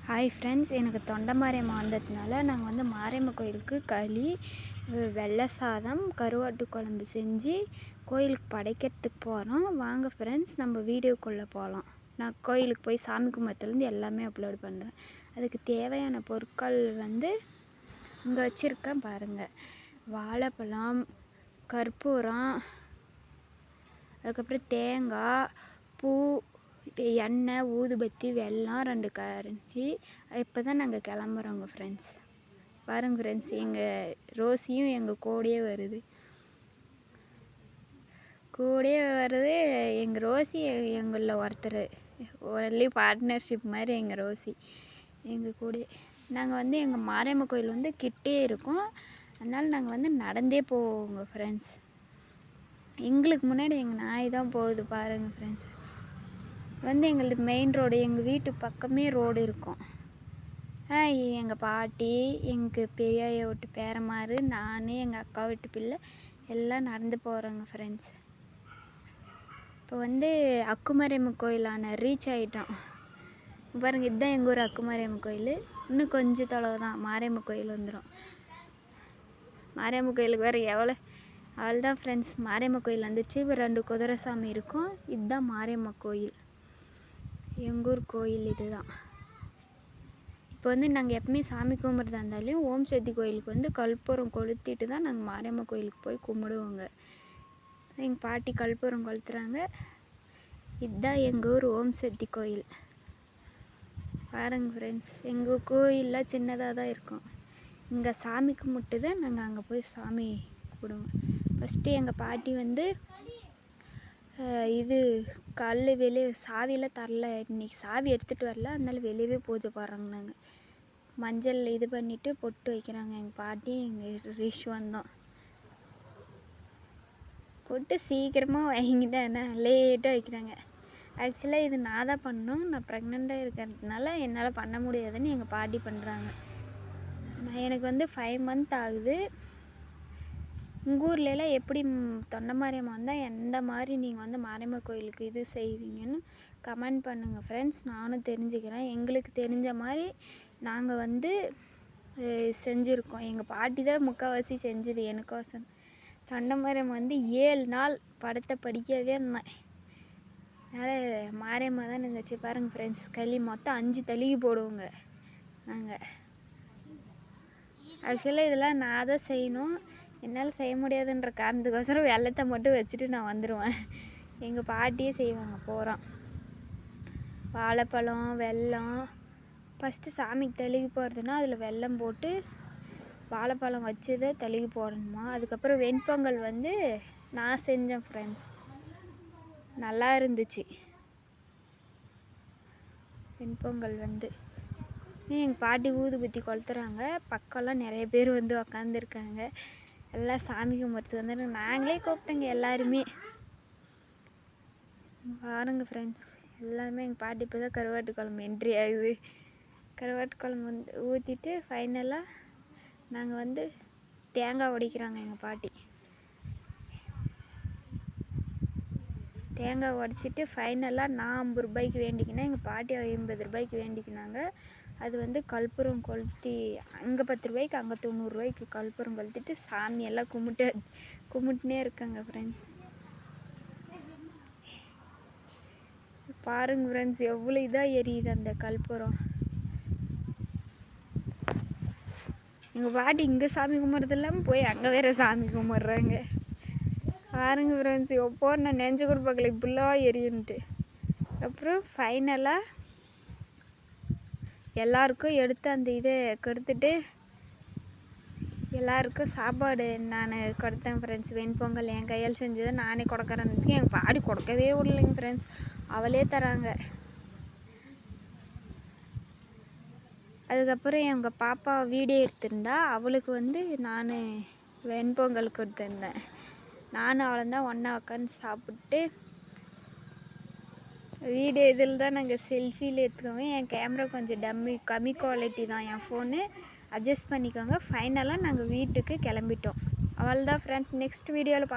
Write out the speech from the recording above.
Hi friends, எனக்கு தொண்டை மாரியம்மா வந்ததுனால நாங்கள் வந்து மாரியம்மா கோயிலுக்கு களி, வெள்ளை சாதம், கருவாட்டு குழம்பு செஞ்சு கோயிலுக்கு படைக்கிறதுக்கு போகிறோம். வாங்க ஃப்ரெண்ட்ஸ், நம்ம வீடியோக்குள்ளே போகலாம். நான் கோயிலுக்கு போய் சாமி கும்பிட்றதுலேருந்து எல்லாமே அப்லோட் பண்ணுறேன். அதுக்கு தேவையான பொருட்கள் வந்து இங்கே வச்சுருக்கேன் பாருங்கள். வாழைப்பழம், கற்பூரம், அதுக்கப்புறம் தேங்காய், பூ, எண்ணெய், ஊதுபத்தி, வெல்லம், 2 கரண்டி. இப்போ தான் நாங்கள் கிளம்புறோங்க ஃப்ரெண்ட்ஸ். பாருங்க ஃப்ரெண்ட்ஸ், எங்கள் ரோசியும் எங்கள் கூடயே வருது. எங்கள் ரோசி எங்களில் ஒருத்தர், ஒன்லி பார்ட்னர்ஷிப் மாதிரி எங்கள் ரோசி எங்கள் கூட. நாங்கள் வந்து எங்கள் மாரியம்மா கோயில் வந்து கிட்டே இருக்கோம். அதனால் நாங்கள் வந்து நடந்தே போவோங்க ஃப்ரெண்ட்ஸ். எங்களுக்கு முன்னாடி எங்கள் நாய் தான் போகுது பாருங்கள் ஃப்ரெண்ட்ஸ். வந்து எங்களுக்கு மெயின் ரோடு, எங்கள் வீட்டு பக்கமே ரோடு இருக்கும். எங்கள் பாட்டி, எங்கள் பெரியாய வீட்டு பேரமாரு, நான், எங்கள் அக்கா வீட்டு பிள்ளை எல்லாம் நடந்து போகிறோங்க ஃப்ரெண்ட்ஸ். இப்போ வந்து அக்குமாரியம்மன் கோயிலான ரீச் ஆகிட்டோம் பாருங்கள். இதுதான் எங்கள் ஊர் அக்குமாரியம்மன் கோயில். இன்னும் கொஞ்சம் தொலைவு தான் மாரியம்மன் கோயில் வந்துடும். மாரியம்மன் கோயிலுக்கு வேறு அவள் தான் ஃப்ரெண்ட்ஸ். மாரியம்மன் கோயில் வந்துச்சு. 2 குதிரை சாமி இருக்கும். இதுதான் மாரியம்மன் கோயில், எங்கள் ஊர் கோயில் இதுதான். இப்போ வந்து நாங்கள் எப்பவுமே சாமி கும்பிட்றதா இருந்தாலும் ஓம் சக்தி கோயிலுக்கு வந்து கற்பூரம் கொளுத்திட்டு தான் நாங்கள் மாரியம்மன் கோயிலுக்கு போய் கும்பிடுவோங்க. எங்கள் பாட்டி கற்பூரம் கொளுத்துறாங்க. இதுதான் எங்கள் ஊர் ஓம் சக்தி கோயில். பாருங்க ஃப்ரெண்ட்ஸ், எங்கள் கோயிலெலாம் சின்னதாக தான் இருக்கும். இங்கே சாமி கும்பிட்டு தான் நாங்கள் அங்கே போய் சாமி கும்பிடுவோம். ஃபஸ்ட்டு எங்கள் பாட்டி வந்து இது வெளியே சாவியெல்லாம் தரல, இன்றைக்கி சாவி எடுத்துகிட்டு வரல, அதனால வெளியவே பூஜை போடுறாங்க. நாங்கள் மஞ்சள் இது பண்ணிவிட்டு பொட்டு வைக்கிறாங்க. எங்கள் பாட்டி எங்கள் ரிஷ் வந்தோம். பொட்டு சீக்கிரமாக வாங்கிட்டேன், லேட்டாக வைக்கிறாங்க. ஆக்சுவலாக இது நான் தான் பண்ணணும். நான் ப்ரெக்னெண்ட்டாக இருக்கிறதுனால என்னால் பண்ண முடியாதுன்னு எங்கள் பாட்டி பண்ணுறாங்க. எனக்கு வந்து 5 மந்த் ஆகுது. உங்கள் ஊர்லலாம் எப்படி தொண்டை மாரியம்மா வந்தால் எந்த மாதிரி நீங்கள் வந்து மாரியம்மா கோயிலுக்கு இது செய்வீங்கன்னு கமெண்ட் பண்ணுங்கள் ஃப்ரெண்ட்ஸ். நானும் தெரிஞ்சுக்கிறேன். எங்களுக்கு தெரிஞ்ச மாதிரி நாங்கள் வந்து செஞ்சுருக்கோம். எங்கள் பாட்டி தான் முக்கால்வாசி செஞ்சது எனக்கோசம். தொண்டை மாரியம்மா வந்து 7 நாள் படத்தை படிக்கவே இருந்தேன். அதனால் மாரியம்மா தான் இருந்துச்சு. பாருங்கள் ஃப்ரெண்ட்ஸ், களி மொத்தம் 5 தளிகை போடுவோங்க நாங்கள். ஆக்சுவலாக இதெல்லாம் நான் தான் செய்யணும். என்னால் செய்ய முடியாதுன்ற காரணத்துக்கோசரம் வெள்ளத்தை மட்டும் வச்சுட்டு நான் வந்துடுவேன். எங்கள் பாட்டியே செய்வாங்க. போகிறோம், வாழைப்பழம், வெல்லம். ஃபஸ்ட்டு சாமிக்கு தளிகை போடுறதுன்னா அதில் வெல்லம் போட்டு வாழைப்பழம் வச்சு தான் தளிகை போடணுமா. அதுக்கப்புறம் வெண்பொங்கல் வந்து நான் செஞ்சேன் ஃப்ரெண்ட்ஸ், நல்லா இருந்துச்சு வெண்பொங்கல் வந்து. எங்கள் பாட்டி ஊதுபத்தி கொளுத்துறாங்க. பக்கம்லாம் நிறைய பேர் வந்து உக்காந்துருக்காங்க. எல்லாம் சாமி கும்பிட்றதுக்கு வந்து நாங்களே கூப்பிட்டேங்க எல்லாருமே. பாருங்க ஃப்ரெண்ட்ஸ், எல்லாருமே எங்கள் பாட்டி இப்போ தான் கருவாட்டு குழம்பு என்ட்ரி ஆகுது. கருவாட்டு குழம்பு வந்து ஊற்றிட்டு ஃபைனலாக நாங்கள் வந்து தேங்காய் உடைக்கிறாங்க எங்கள் பாட்டி. தேங்காய் உடைச்சிட்டு ஃபைனலாக நான் 50 ரூபாய்க்கு வேண்டிக்கினேன், எங்கள் பாட்டி 50 ரூபாய்க்கு வேண்டிக்கினாங்க. அது வந்து கற்பூரம் கொளுத்தி அங்கே 10 ரூபாய்க்கு, அங்கே 90 ரூபாய்க்கு கற்பூரம் கொளுத்திட்டு சாமியெல்லாம் கும்பிட்டுனே இருக்காங்க ஃப்ரெண்ட்ஸ். பாருங்க ஃப்ரெண்ட்ஸ், எவ்வளோ இதாக எரியுது அந்த கற்பூரம். எங்கள் பாட்டி இங்கே சாமி கும்பிட்றது இல்லாமல் போய் அங்கே வேறு சாமி கும்பிட்றாங்க. பாருங்க ஃப்ரெண்ட்ஸ், எப்போ நான் நெஞ்சு கூட பார்க்கல இப்படிலாம் எரியுன்ட்டு. அப்புறம் ஃபைனலாக எல்லாருக்கும் எடுத்து அந்த இதை கொடுத்துட்டு எல்லாருக்கும் சாப்பாடு நான் கொடுத்தேன் ஃப்ரெண்ட்ஸ். வெண்பொங்கல் என் கையால் செஞ்சதை நானே கொடுக்குறேன்னு எங்கள் பாடி கொடுக்கவே விடலைங்க ஃப்ரெண்ட்ஸ், அவளே தராங்க. அதுக்கப்புறம் எங்கள் பாப்பா வீடியோ எடுத்திருந்தா, அவளுக்கு வந்து நான் வெண்பொங்கல் கொடுத்துருந்தேன். நானும் அவளும் தான் ஒன்றா உட்காந்து சாப்பிட்டு வீடியோ இதில் தான் நாங்கள் செல்ஃபியில் எடுத்துக்கோங்க. என் கேமரா கொஞ்சம் கம்மி குவாலிட்டி தான், என் ஃபோனு அட்ஜஸ்ட் பண்ணிக்கோங்க. ஃபைனலாக நாங்கள் வீட்டுக்கு கிளம்பிட்டோம். அவள் தான் ஃப்ரெண்ட்ஸ். நெக்ஸ்ட் வீடியோவில்